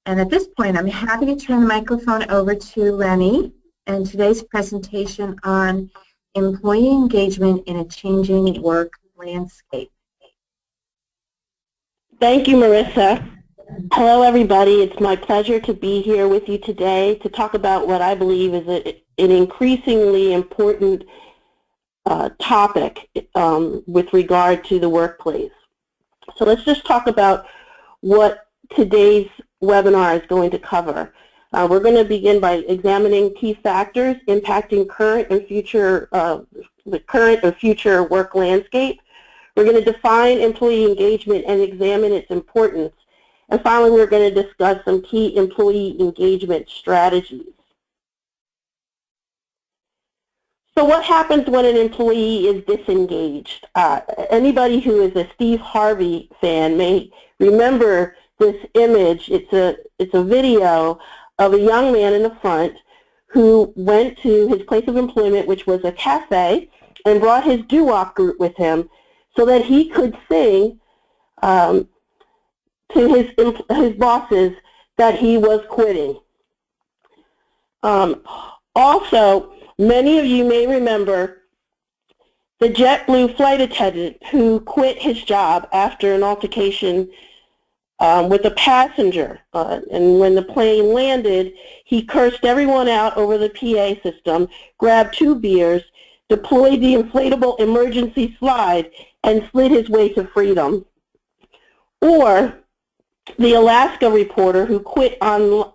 And at this point, I'm happy to turn the microphone over to Lenny and today's presentation on employee engagement in a changing work landscape. Thank you, Marissa. Hello, everybody. It's my pleasure to be here with you today to talk about what I believe is an increasingly important topic with regard to the workplace. So let's just talk about what today's webinar is going to cover. We're going to begin by examining key factors impacting current and future, the current and future work landscape. We're going to define employee engagement and examine its importance. And finally, we're going to discuss some key employee engagement strategies. So what happens when an employee is disengaged? Anybody who is a Steve Harvey fan may remember this image. It's a video of a young man in the front who went to his place of employment, which was a cafe, and brought his doo-wop group with him so that he could sing to his bosses that he was quitting. Also, many of you may remember the JetBlue flight attendant who quit his job after an altercation with a passenger. And when the plane landed, he cursed everyone out over the PA system, grabbed 2 beers, deployed the inflatable emergency slide, and slid his way to freedom. Or the Alaska reporter who quit on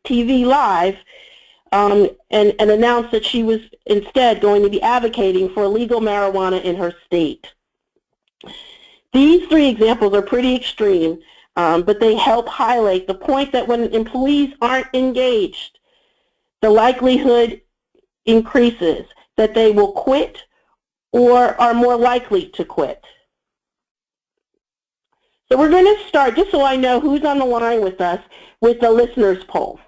TV Live and announced that she was instead going to be advocating for legal marijuana in her state. These 3 examples are pretty extreme, but they help highlight the point that when employees aren't engaged, the likelihood increases that they will quit or are more likely to quit. So we're going to start, just so I know who's on the line with us, with the listeners poll.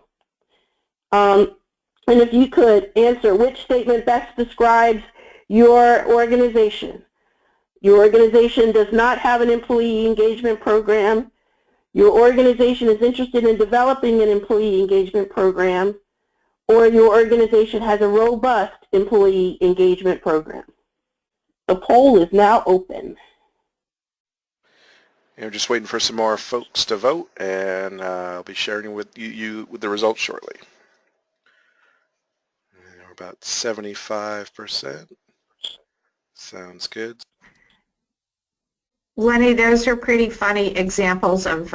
And if you could answer which statement best describes your organization. Your organization does not have an employee engagement program. Your organization is interested in developing an employee engagement program. Or your organization has a robust employee engagement program. The poll is now open. I'm just waiting for some more folks to vote, and I'll be sharing with you with the results shortly. We're about 75%. Sounds good. Lenny, those are pretty funny examples of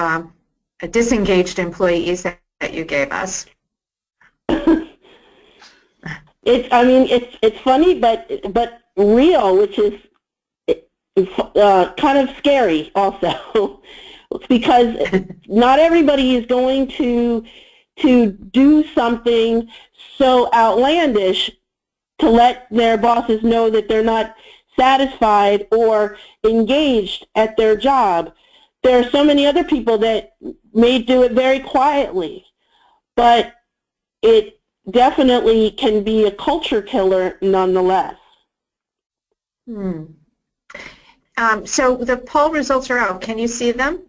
disengaged employees that you gave us. It's funny, but real, which is kind of scary also, because not everybody is going to do something so outlandish to let their bosses know that they're not satisfied or engaged at their job. There are so many other people that may do it very quietly, but it definitely can be a culture killer nonetheless. So the poll results are out. Can you see them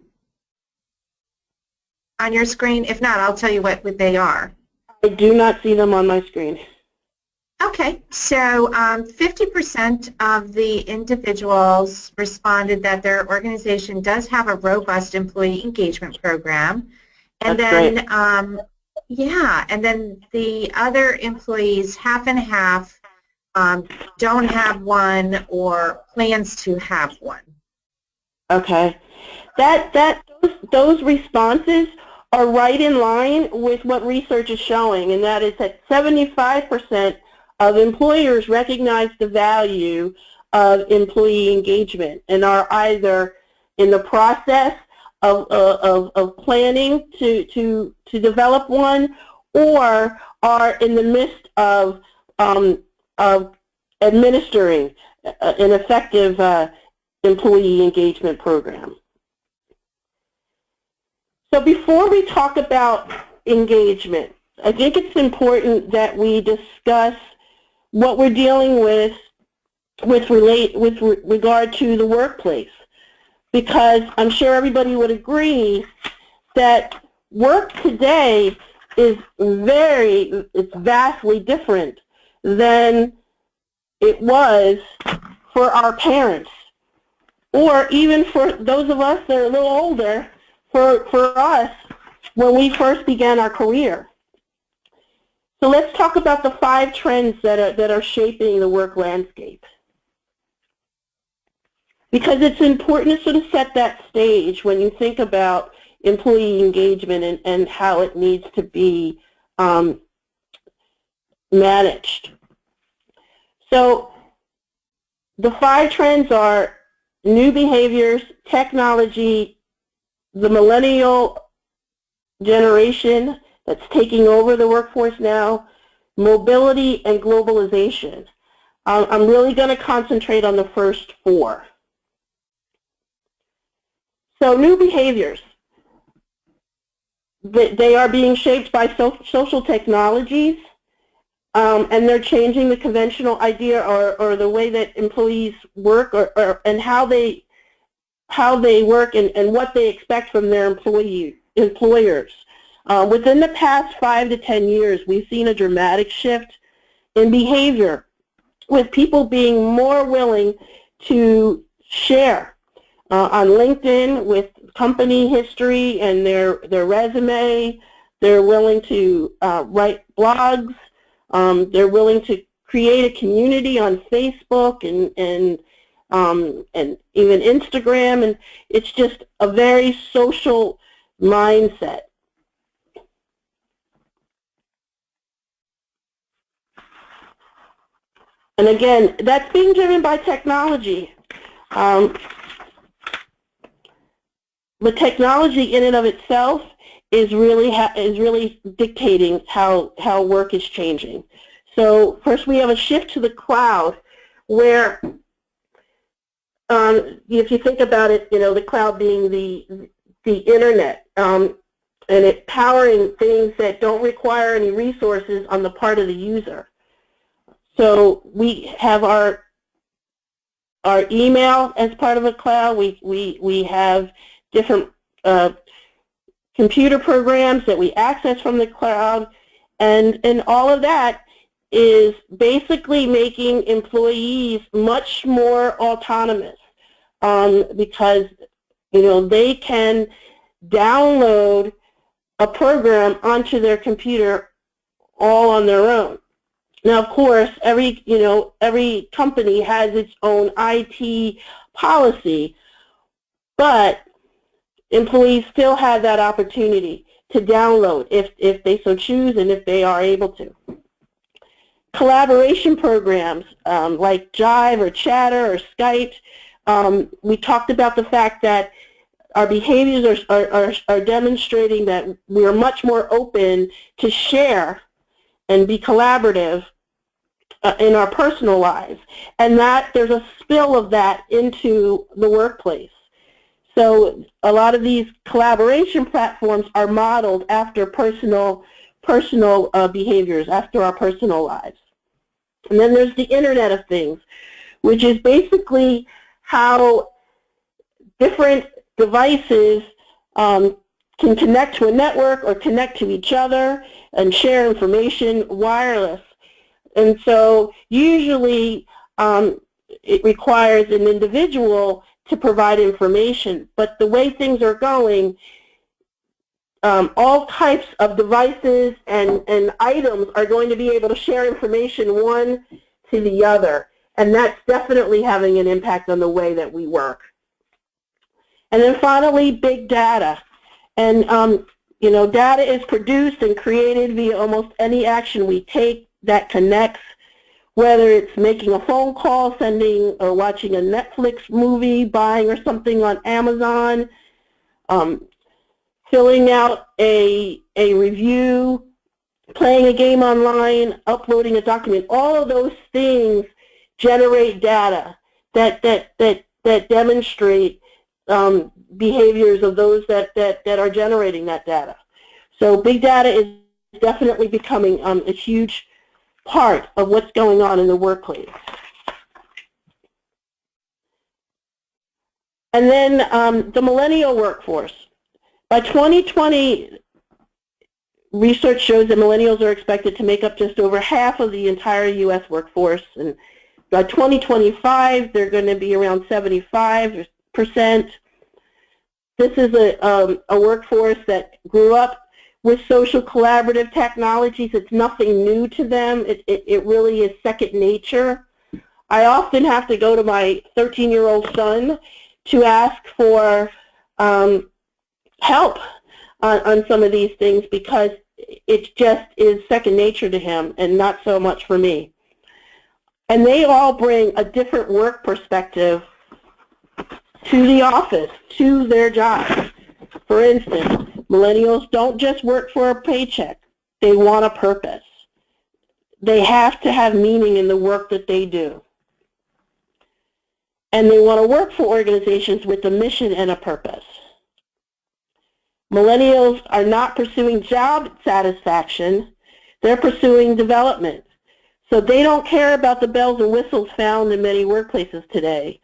on your screen? If not, I'll tell you what they are. I do not see them on my screen. Okay, so 50% of the individuals responded that their organization does have a robust employee engagement program. And That's then, great. Yeah, and then the other employees, half and half, don't have one or plans to have one. Okay. Those responses are right in line with what research is showing, and that is that 75% of employers recognize the value of employee engagement and are either in the process of planning to develop one, or are in the midst of administering an effective employee engagement program. So before we talk about engagement, I think it's important that we discuss what we're dealing with regard to the workplace, because I'm sure everybody would agree that work today is it's vastly different than it was for our parents, or even for those of us that are a little older, for us when we first began our career. So let's talk about the 5 trends that are shaping the work landscape, because it's important to sort of set that stage when you think about employee engagement and how it needs to be managed. So the 5 trends are new behaviors, technology, the millennial generation that's taking over the workforce now, mobility, and globalization. I'm really going to concentrate on the first 4. So new behaviors. They are being shaped by social technologies, and they're changing the conventional idea or the way that employees work and how they work and what they expect from their employers. Within the past 5 to 10 years, we've seen a dramatic shift in behavior, with people being more willing to share on LinkedIn with company history and their resume. They're willing to write blogs. They're willing to create a community on Facebook and even Instagram, and it's just a very social mindset. And again, that's being driven by technology. The technology in and of itself is really dictating how work is changing. So first we have a shift to the cloud, where if you think about it, the cloud being the internet, and it powering things that don't require any resources on the part of the user. So we have our email as part of a cloud. We have different computer programs that we access from the cloud, and all of that is basically making employees much more autonomous, because they can download a program onto their computer all on their own. Now, of course, every company has its own IT policy, but employees still have that opportunity to download if they so choose and if they are able to. Collaboration programs like Jive or Chatter or Skype. We talked about the fact that our behaviors are demonstrating that we are much more open to share and be collaborative in our personal lives, and that there's a spill of that into the workplace. So a lot of these collaboration platforms are modeled after personal behaviors, after our personal lives. And then there's the Internet of Things, which is basically how different devices can connect to a network or connect to each other and share information wireless. And so usually it requires an individual to provide information, but the way things are going, all types of devices and items are going to be able to share information one to the other, and that's definitely having an impact on the way that we work. And then finally, big data. And data is produced and created via almost any action we take that connects, whether it's making a phone call, sending or watching a Netflix movie, buying or something on Amazon, filling out a review, playing a game online, uploading a document. All of those things generate data that demonstrate behaviors of those that are generating that data. So big data is definitely becoming a huge part of what's going on in the workplace. And then the millennial workforce. By 2020, research shows that millennials are expected to make up just over half of the entire U.S. workforce, and by 2025, they're going to be around 75%. This is a workforce that grew up with social collaborative technologies. It's nothing new to them. It really is second nature. I often have to go to my 13-year-old son to ask for help on some of these things because it just is second nature to him and not so much for me. And they all bring a different work perspective to the office, to their job. For instance, millennials don't just work for a paycheck. They want a purpose. They have to have meaning in the work that they do. And they want to work for organizations with a mission and a purpose. Millennials are not pursuing job satisfaction. They're pursuing development. So they don't care about the bells and whistles found in many workplaces today.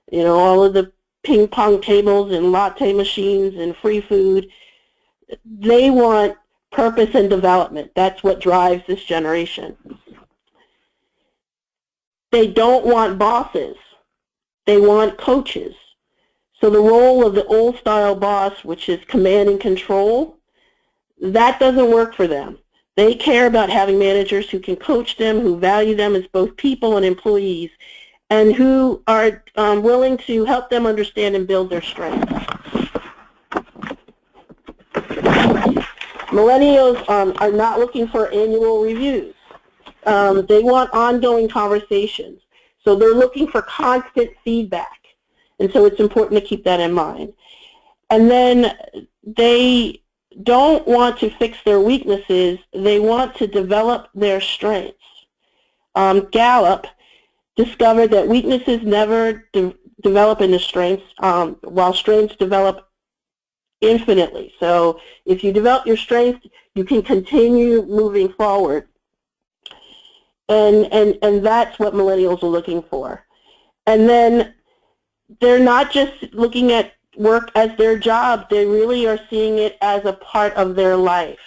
You know, all of the ping pong tables and latte machines and free food. They want purpose and development. That's what drives this generation. They don't want bosses. They want coaches. So the role of the old-style boss, which is command and control, that doesn't work for them. They care about having managers who can coach them, who value them as both people and employees, and who are willing to help them understand and build their strengths. Millennials are not looking for annual reviews. They want ongoing conversations. So they're looking for constant feedback. And so it's important to keep that in mind. And then they don't want to fix their weaknesses. They want to develop their strengths. Gallup discovered that weaknesses never develop into strengths, while strengths develop infinitely. So if you develop your strengths, you can continue moving forward. And that's what millennials are looking for. And then they're not just looking at work as their job. They really are seeing it as a part of their life.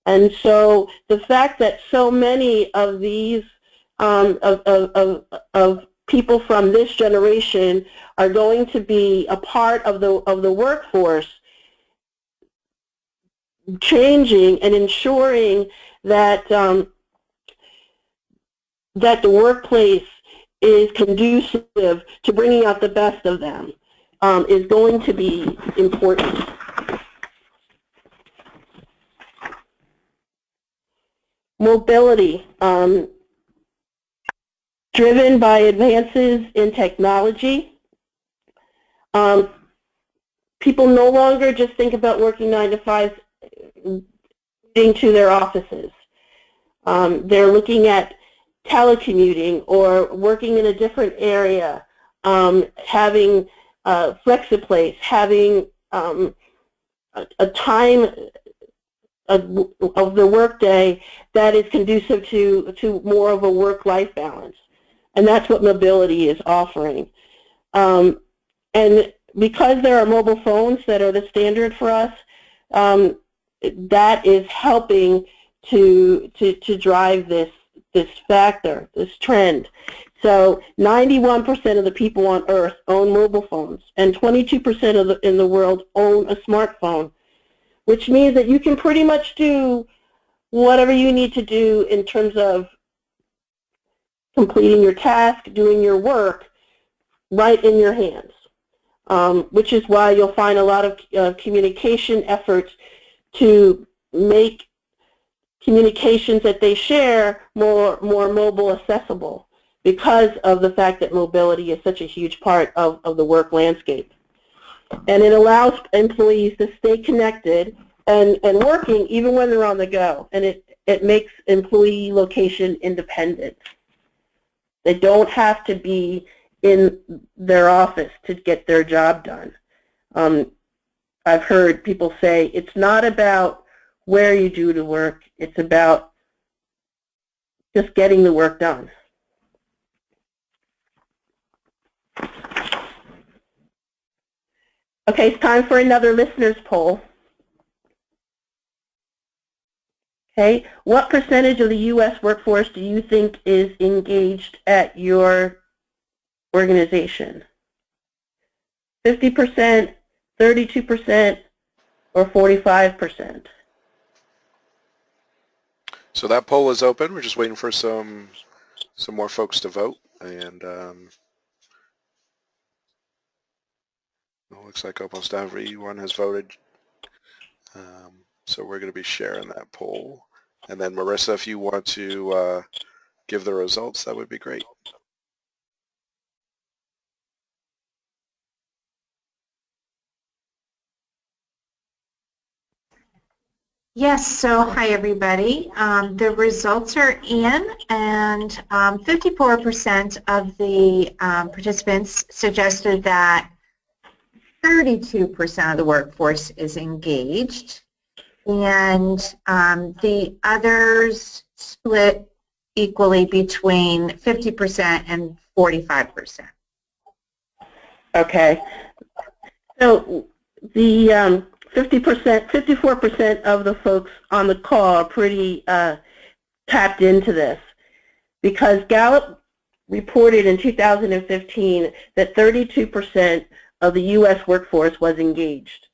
And so the fact that so many of these of people from this generation are going to be a part of the workforce, changing and ensuring that that the workplace is conducive to bringing out the best of them is going to be important. Mobility, driven by advances in technology. People no longer just think about working 9 to 5 to their offices. They're looking at telecommuting or working in a different area, having flexiplace, having a time of the workday that is conducive to more of a work-life balance. And that's what mobility is offering. And because there are mobile phones that are the standard for us, that is helping to drive this factor, this trend. So 91% of the people on Earth own mobile phones, and 22% in the world own a smartphone, which means that you can pretty much do whatever you need to do in terms of completing your task, doing your work, right in your hands, which is why you'll find a lot of communication efforts to make communications that they share more mobile accessible because of the fact that mobility is such a huge part of the work landscape. And it allows employees to stay connected and working even when they're on the go. And it makes employee location independent. They don't have to be in their office to get their job done. I've heard people say it's not about where you do the work, it's about just getting the work done. Okay, it's time for another listener's poll. Okay, what percentage of the U.S. workforce do you think is engaged at your organization? 50%, 32%, or 45%? So that poll is open. We're just waiting for some more folks to vote, and it looks like almost everyone has voted. So we're going to be sharing that poll. And then Marissa, if you want to give the results, that would be great. Yes, so hi everybody. The results are in, and 54% of the participants suggested that 32% of the workforce is engaged, and the others split equally between 50% and 45%. Okay. So the 54% of the folks on the call are pretty tapped into this, because Gallup reported in 2015 that 32% of the U.S. workforce was engaged.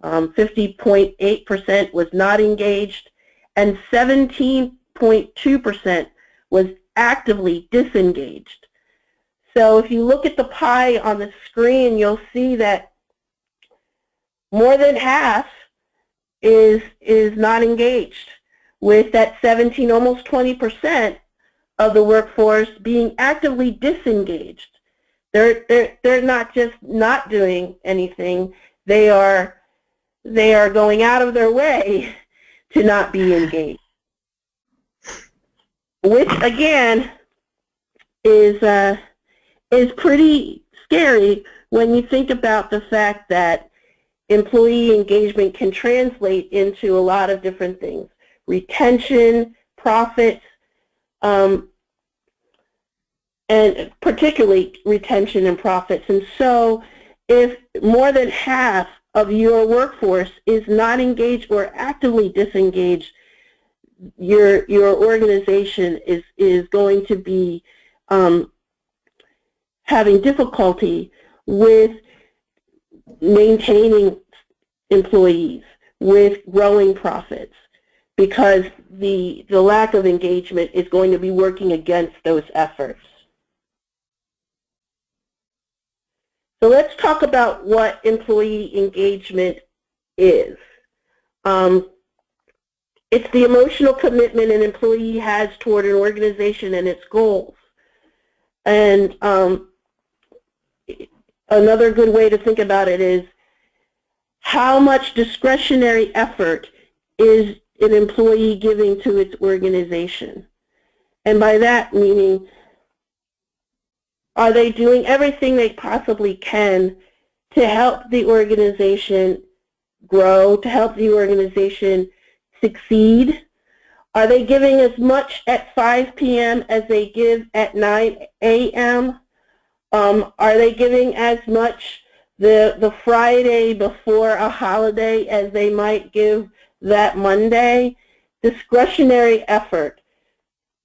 50.8% was not engaged, and 17.2% was actively disengaged. So if you look at the pie on the screen, you'll see that more than half is not engaged, with that 17, almost 20% of the workforce being actively disengaged. They're not just not doing anything, they are going out of their way to not be engaged, which again is pretty scary when you think about the fact that employee engagement can translate into a lot of different things: retention, profits, and particularly retention and profits. And so if more than half of your workforce is not engaged or actively disengaged, your organization is going to be having difficulty with maintaining employees, with growing profits, because the lack of engagement is going to be working against those efforts. So let's talk about what employee engagement is. It's the emotional commitment an employee has toward an organization and its goals. And another good way to think about it is how much discretionary effort is an employee giving to its organization. And by that meaning, are they doing everything they possibly can to help the organization grow, to help the organization succeed? Are they giving as much at 5 p.m. as they give at 9 a.m.? Are they giving as much the Friday before a holiday as they might give that Monday? Discretionary effort.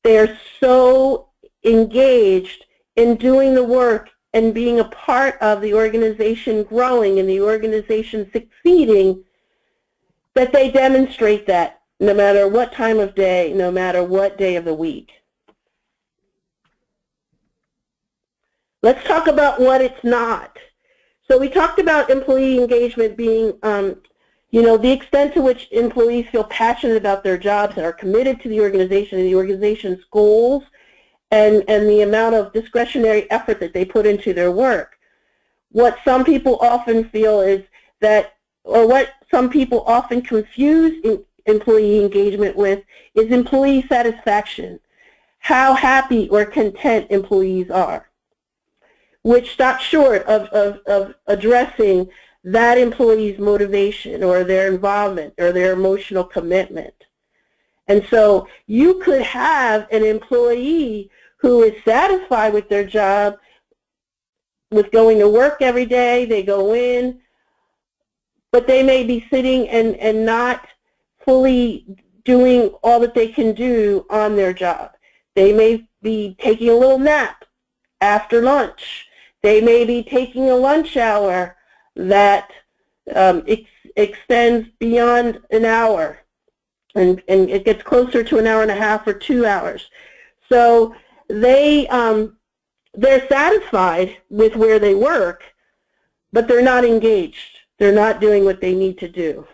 They're so engaged in doing the work and being a part of the organization growing and the organization succeeding that they demonstrate that no matter what time of day, no matter what day of the week. Let's talk about what it's not. So we talked about employee engagement being, the extent to which employees feel passionate about their jobs and are committed to the organization and the organization's goals, and the amount of discretionary effort that they put into their work. What some people often feel is that, or what some people often confuse employee engagement with, is employee satisfaction, how happy or content employees are, which stops short of addressing that employee's motivation or their involvement or their emotional commitment. And so you could have an employee who is satisfied with their job, with going to work every day, they go in, but they may be sitting and not fully doing all that they can do on their job. They may be taking a little nap after lunch. They may be taking a lunch hour that extends beyond an hour, and it gets closer to an hour and a half or 2 hours. So they're satisfied with where they work, but they're not engaged. They're not doing what they need to do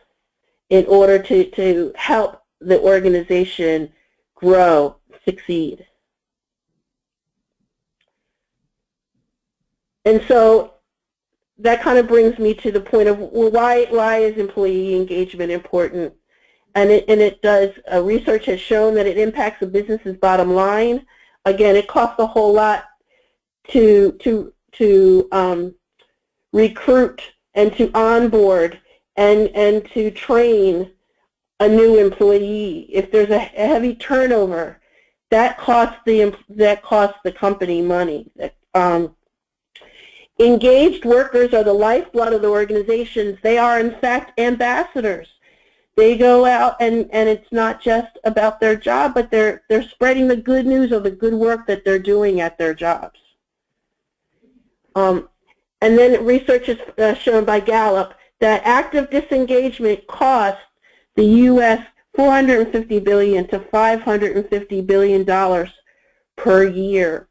in order to help the organization grow, succeed. And so that kind of brings me to the point of, well, why is employee engagement important? And it does. Research has shown that it impacts a business's bottom line. Again, it costs a whole lot to recruit and to onboard and to train a new employee. If there's a heavy turnover, that costs the company money. Engaged workers are the lifeblood of the organizations. They are, in fact, ambassadors. They go out, and it's not just about their job, but they're spreading the good news of the good work that they're doing at their jobs. And then research is shown by Gallup that active disengagement costs the U.S. $450 billion to $550 billion per year.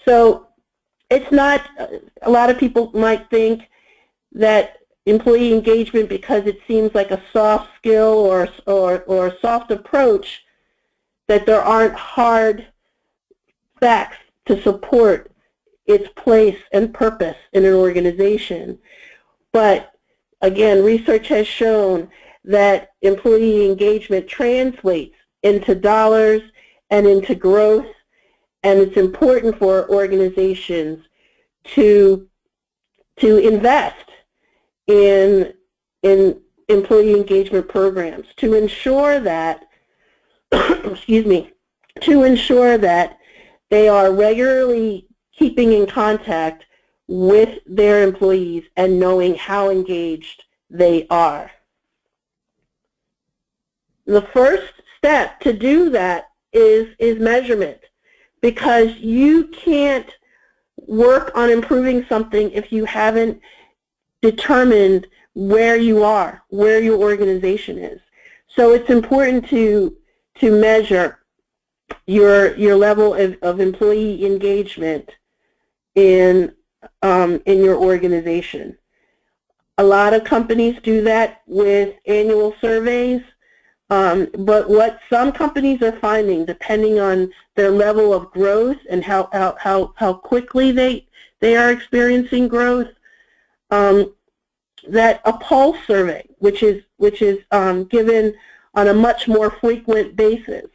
So it's not, a lot of people might think that employee engagement, because it seems like a soft skill or a soft approach, that there aren't hard facts to support its place and purpose in an organization. But again, research has shown that employee engagement translates into dollars and into growth, and it's important for organizations to invest in employee engagement programs to ensure that excuse me, to ensure that they are regularly keeping in contact with their employees and knowing how engaged they are. The first step to do that is measurement, because you can't work on improving something if you haven't determined where you are, where your organization is. So it's important to measure your level of employee engagement in your organization. A lot of companies do that with annual surveys, but what some companies are finding, depending on their level of growth and how quickly they are experiencing growth, that a pulse survey, which is given on a much more frequent basis,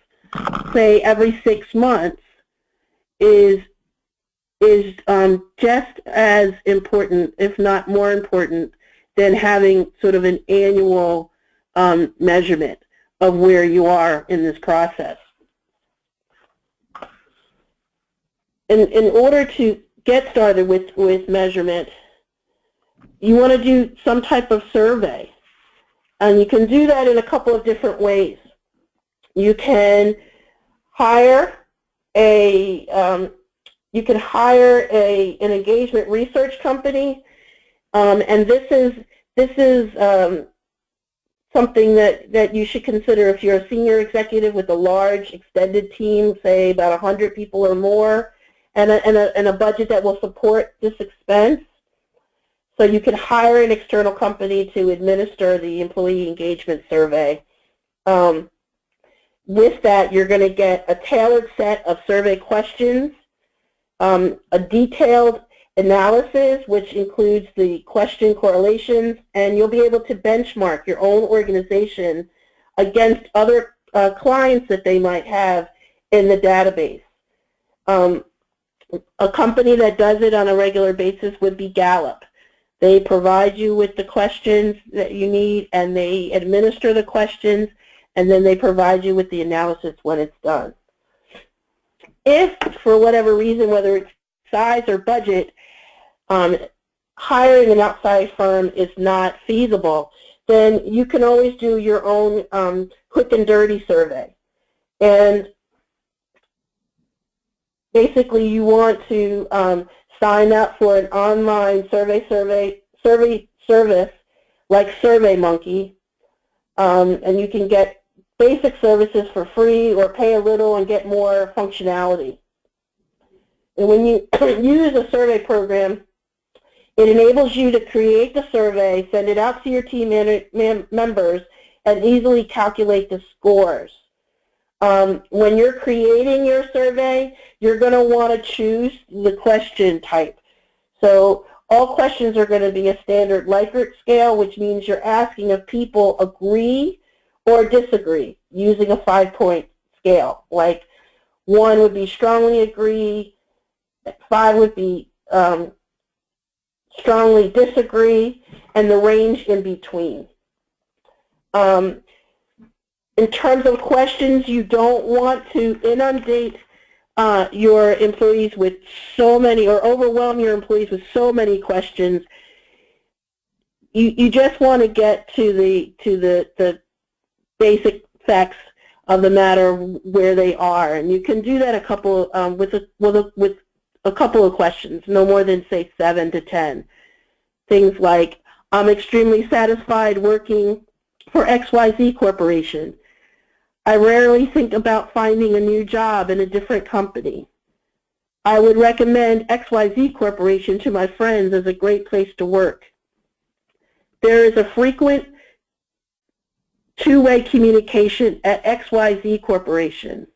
say every 6 months, is just as important, if not more important, than having sort of an annual measurement of where you are in this process. In order to get started with measurement, you want to do some type of survey, and you can do that in a couple of different ways. You can hire an engagement research company, and this is something that you should consider if you're a senior executive with a large extended team, say about 100 people or more, and a budget that will support this expense. So you can hire an external company to administer the employee engagement survey. With that, you're going to get a tailored set of survey questions, a detailed analysis, which includes the question correlations, and you'll be able to benchmark your own organization against other clients that they might have in the database. A company that does it on a regular basis would be Gallup. They provide you with the questions that you need, and they administer the questions, and then they provide you with the analysis when it's done. If, for whatever reason, whether it's size or budget, hiring an outside firm is not feasible, then you can always do your own quick and dirty survey. And basically, you want to sign up for an online survey service like SurveyMonkey, and you can get basic services for free or pay a little and get more functionality. And when you use a survey program, it enables you to create the survey, send it out to your team members, and easily calculate the scores. When you're creating your survey, you're going to want to choose the question type. So all questions are going to be a standard Likert scale, which means you're asking if people agree or disagree using a 5-point scale. Like 1 would be strongly agree, 5 would be strongly disagree, and the range in between. In terms of questions, you don't want to inundate your employees with so many, or overwhelm your employees with so many questions. You just want to get to the basic facts of the matter where they are, and you can do that with a couple of questions, no more than say 7 to 10. Things like, I'm extremely satisfied working for XYZ Corporation. I rarely think about finding a new job in a different company. I would recommend XYZ Corporation to my friends as a great place to work. There is a frequent two-way communication at XYZ Corporation.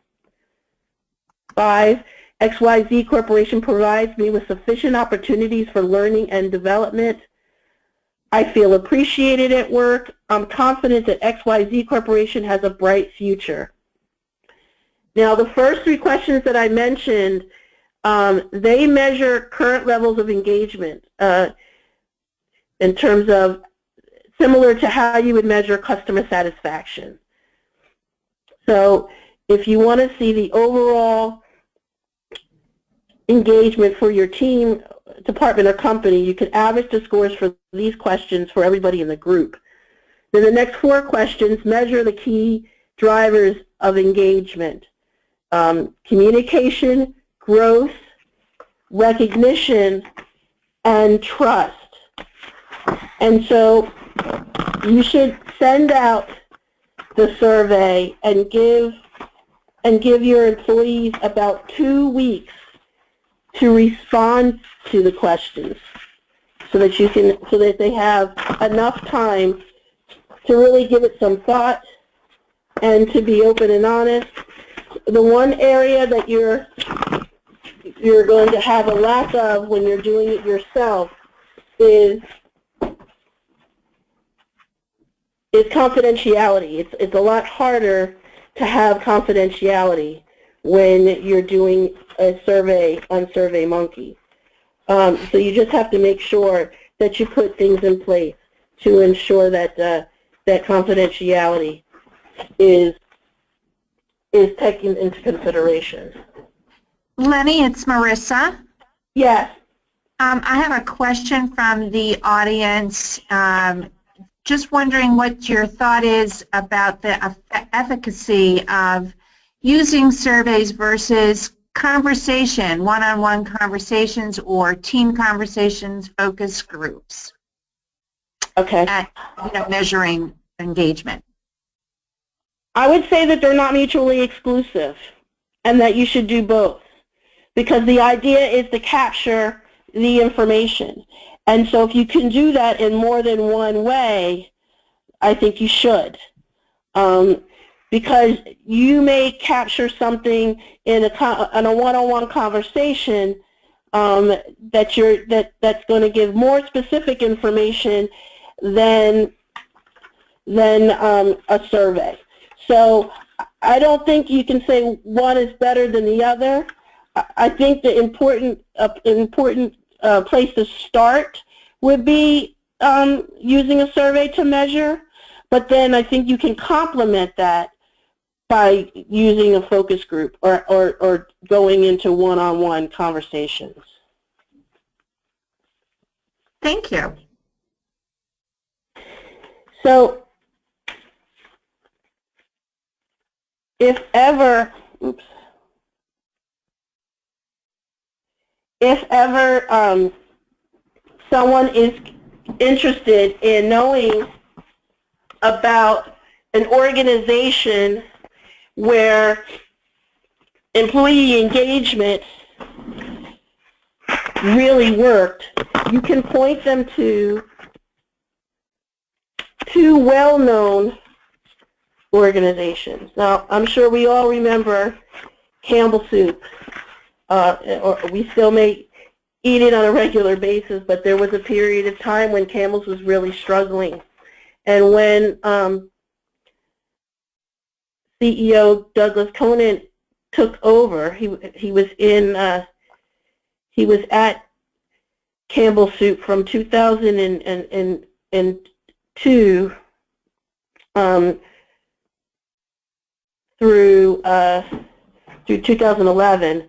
5, XYZ Corporation provides me with sufficient opportunities for learning and development. I feel appreciated at work. I'm confident that XYZ Corporation has a bright future. Now, the first 3 questions that I mentioned, they measure current levels of engagement in terms of similar to how you would measure customer satisfaction. So if you want to see the overall engagement for your team, department, or company, you can average the scores for these questions for everybody in the group. Then the next 4 questions measure the key drivers of engagement: communication, growth, recognition, and trust. And so you should send out the survey and give your employees about 2 weeks to respond to the questions, so that they have enough time to really give it some thought and to be open and honest. The one area that you're going to have a lack of when you're doing it yourself is confidentiality. It's a lot harder to have confidentiality when you're doing a survey on SurveyMonkey. So you just have to make sure that you put things in place to ensure that that confidentiality is taken into consideration. Lenny, it's Marissa. Yes. I have a question from the audience. Just wondering what your thought is about the efficacy of using surveys versus conversation, one-on-one conversations or team conversations, focus groups. Okay. At, measuring engagement. I would say that they're not mutually exclusive and that you should do both, because the idea is to capture the information. And so if you can do that in more than one way, I think you should. Because you may capture something in a one-on-one conversation that's going to give more specific information than a survey. So I don't think you can say one is better than the other. I think the important place to start would be using a survey to measure, but then I think you can complement that by using a focus group or going into one-on-one conversations. Thank you. So if ever, someone is interested in knowing about an organization where employee engagement really worked, you can point them to two well-known organizations. Now, I'm sure we all remember Campbell Soup, or we still may eat it on a regular basis, but there was a period of time when Campbell's was really struggling. And when CEO Douglas Conant took over, he was at Campbell Soup from 2002 through 2011.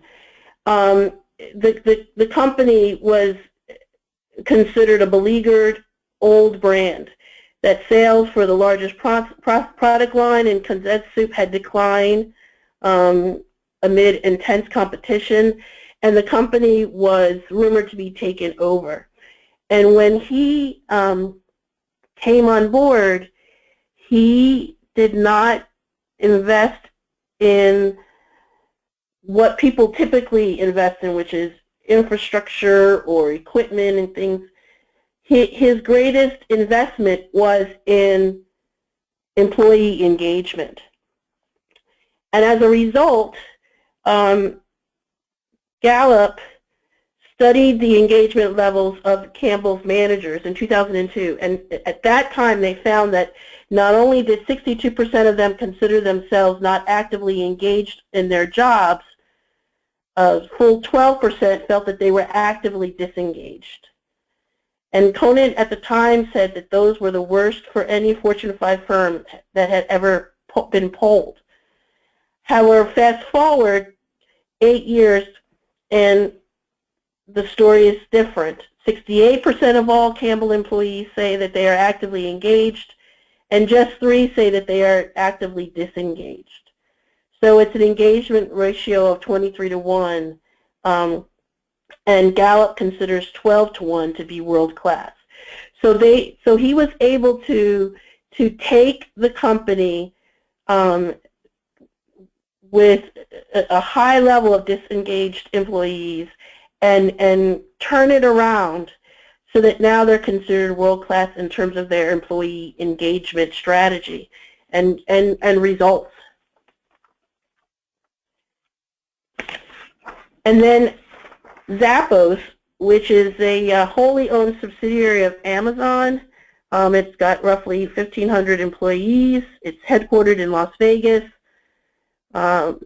The company was considered a beleaguered old brand, that sales for the largest product line in condensed soup had declined amid intense competition, and the company was rumored to be taken over. And when he came on board, he did not invest in what people typically invest in, which is infrastructure or equipment and things. His greatest investment was in employee engagement. And as a result, Gallup studied the engagement levels of Campbell's managers in 2002, and at that time they found that not only did 62% of them consider themselves not actively engaged in their jobs, a full 12% felt that they were actively disengaged. And Conant at the time said that those were the worst for any Fortune 5 firm that had ever been polled. However, fast forward 8 years, and the story is different. 68% of all Campbell employees say that they are actively engaged, and just 3 say that they are actively disengaged. So it's an engagement ratio of 23-1, and Gallup considers 12-1 to be world-class. So he was able to take the company with a high level of disengaged employees and turn it around so that now they're considered world-class in terms of their employee engagement strategy and results. And then Zappos, which is a wholly owned subsidiary of Amazon. It's got roughly 1,500 employees. It's headquartered in Las Vegas. And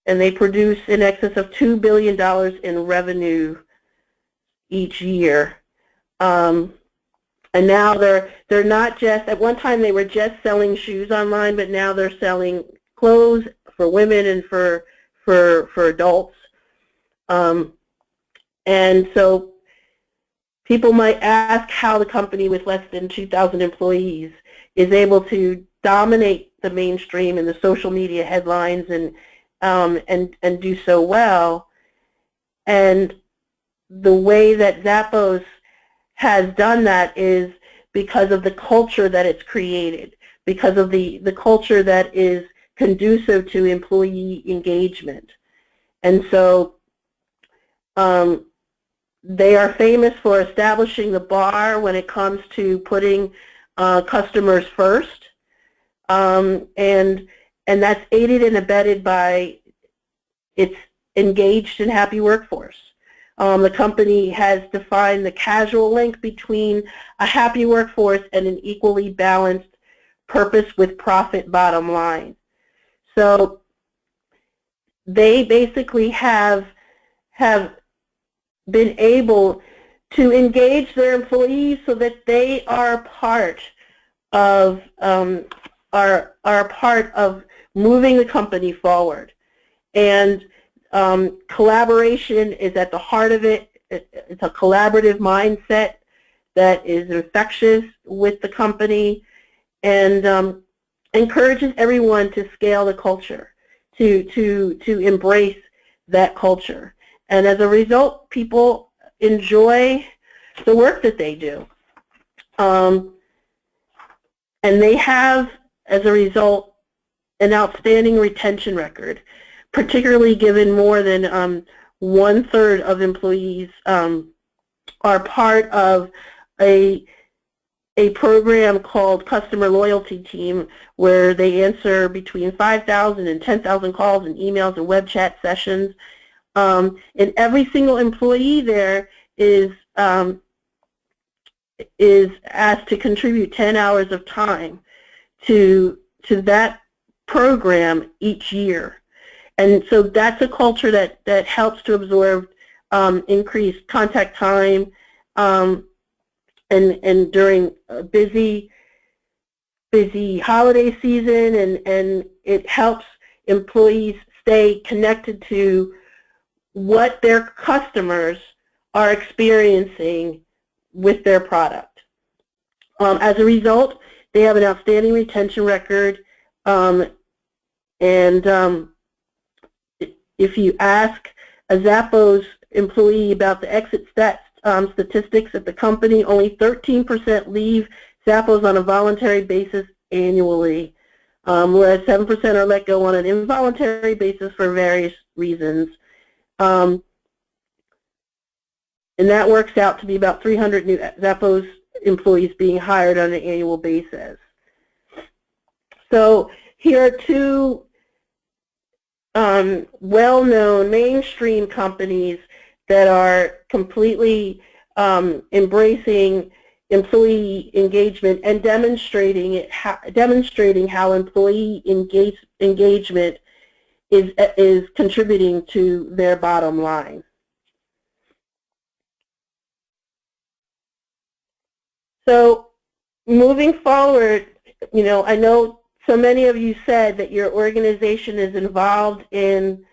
they produce in excess of $2 billion in revenue each year. And now they're not just, at one time they were just selling shoes online, but now they're selling clothes for women and for adults. And so people might ask how the company with less than 2,000 employees is able to dominate the mainstream and the social media headlines and do so well. And the way that Zappos has done that is because of the culture that it's created, because of the culture that is conducive to employee engagement. And so they are famous for establishing the bar when it comes to putting customers first, and that's aided and abetted by its engaged and happy workforce. The company has defined the causal link between a happy workforce and an equally balanced purpose with profit bottom line. So they basically have been able to engage their employees so that they are part of moving the company forward. And collaboration is at the heart of it. It's a collaborative mindset that is infectious with the company. and encourages everyone to scale the culture, to embrace that culture. And as a result, people enjoy the work that they do. And they have, as a result, an outstanding retention record, particularly given more than 1/3 of employees are part of a program called Customer Loyalty Team, where they answer between 5,000 and 10,000 calls and emails and web chat sessions. And every single employee there is asked to contribute 10 hours of time to that program each year. And so that's a culture that helps to absorb increased contact time, and during a busy holiday season, and it helps employees stay connected to what their customers are experiencing with their product. As a result, they have an outstanding retention record, and if you ask a Zappos employee about the exit statistics at the company, only 13% leave Zappos on a voluntary basis annually, whereas 7% are let go on an involuntary basis for various reasons. And that works out to be about 300 new Zappos employees being hired on an annual basis. So here are two well-known mainstream companies that are completely embracing employee engagement and demonstrating how employee engagement is contributing to their bottom line. So moving forward, I know so many of you said that your organization is involved in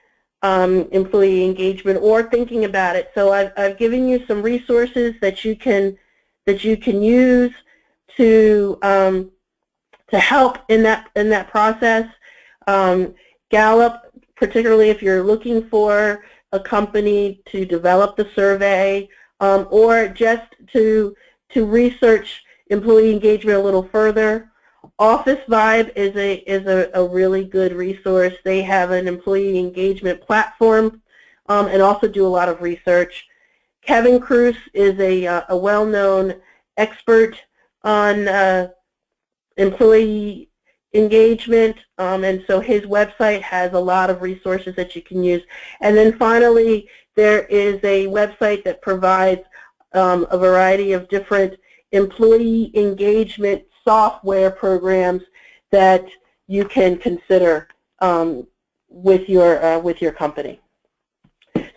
employee engagement or thinking about it. So I've given you some resources that you can use to help in that process. Gallup, particularly if you're looking for a company to develop the survey, or just to research employee engagement a little further. Office Vibe is a really good resource. They have an employee engagement platform and also do a lot of research. Kevin Cruz is a well-known expert on employee engagement, and so his website has a lot of resources that you can use. And then finally, there is a website that provides a variety of different employee engagement software programs that you can consider with your company.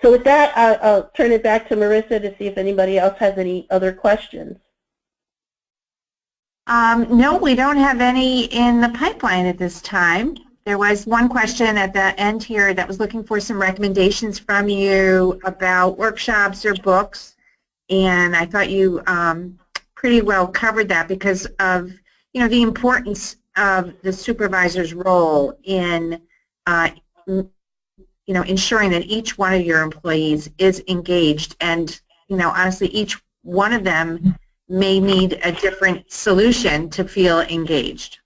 So with that, I'll turn it back to Marissa to see if anybody else has any other questions. No, we don't have any in the pipeline at this time. There was one question at the end here that was looking for some recommendations from you about workshops or books, and I thought you pretty well covered that because of the importance of the supervisor's role in ensuring that each one of your employees is engaged, and honestly, each one of them may need a different solution to feel engaged.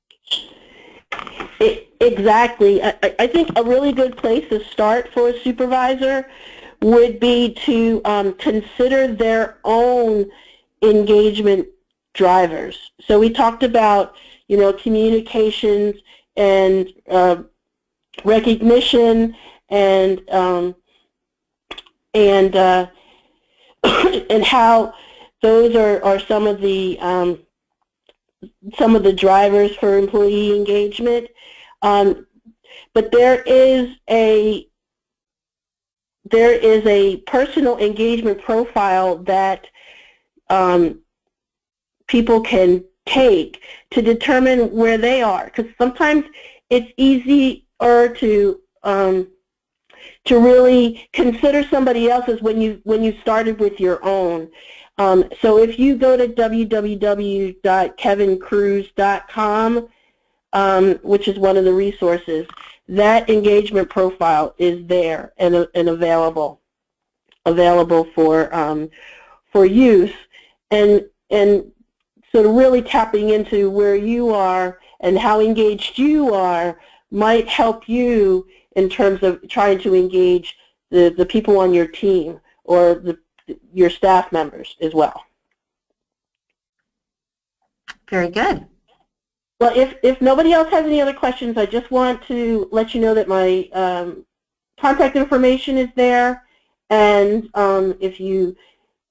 Exactly. I think a really good place to start for a supervisor would be to consider their own engagement drivers. So we talked about communications and recognition and how those are some of the drivers for employee engagement. But there is a personal engagement profile that people can take to determine where they are, because sometimes it's easier to really consider somebody else's when you started with your own. So if you go to www.kevincruz.com, which is one of the resources, that engagement profile is there and available for use, and sort of really tapping into where you are and how engaged you are might help you in terms of trying to engage the people on your team or your staff members as well. Very good. Well, if nobody else has any other questions, I just want to let you know that my contact information is there, and if you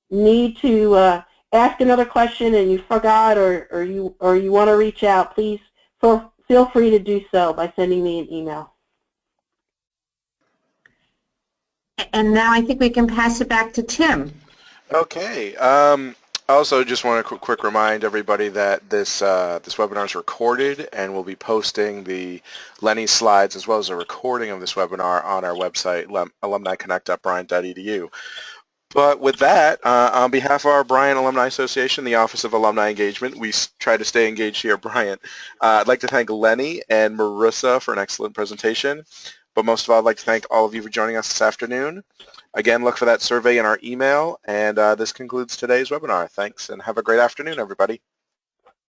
need to ask another question and you forgot or you want to reach out, please feel free to do so by sending me an email. And now I think we can pass it back to Tim. Okay. I also just want to quick remind everybody that this webinar is recorded, and we'll be posting the Lenny slides as well as a recording of this webinar on our website, alumniconnect.bryant.edu. But with that, on behalf of our Bryant Alumni Association, the Office of Alumni Engagement, we try to stay engaged here at Bryant. I'd like to thank Lenny and Marissa for an excellent presentation. But most of all, I'd like to thank all of you for joining us this afternoon. Again, look for that survey in our email, and this concludes today's webinar. Thanks, and have a great afternoon, everybody.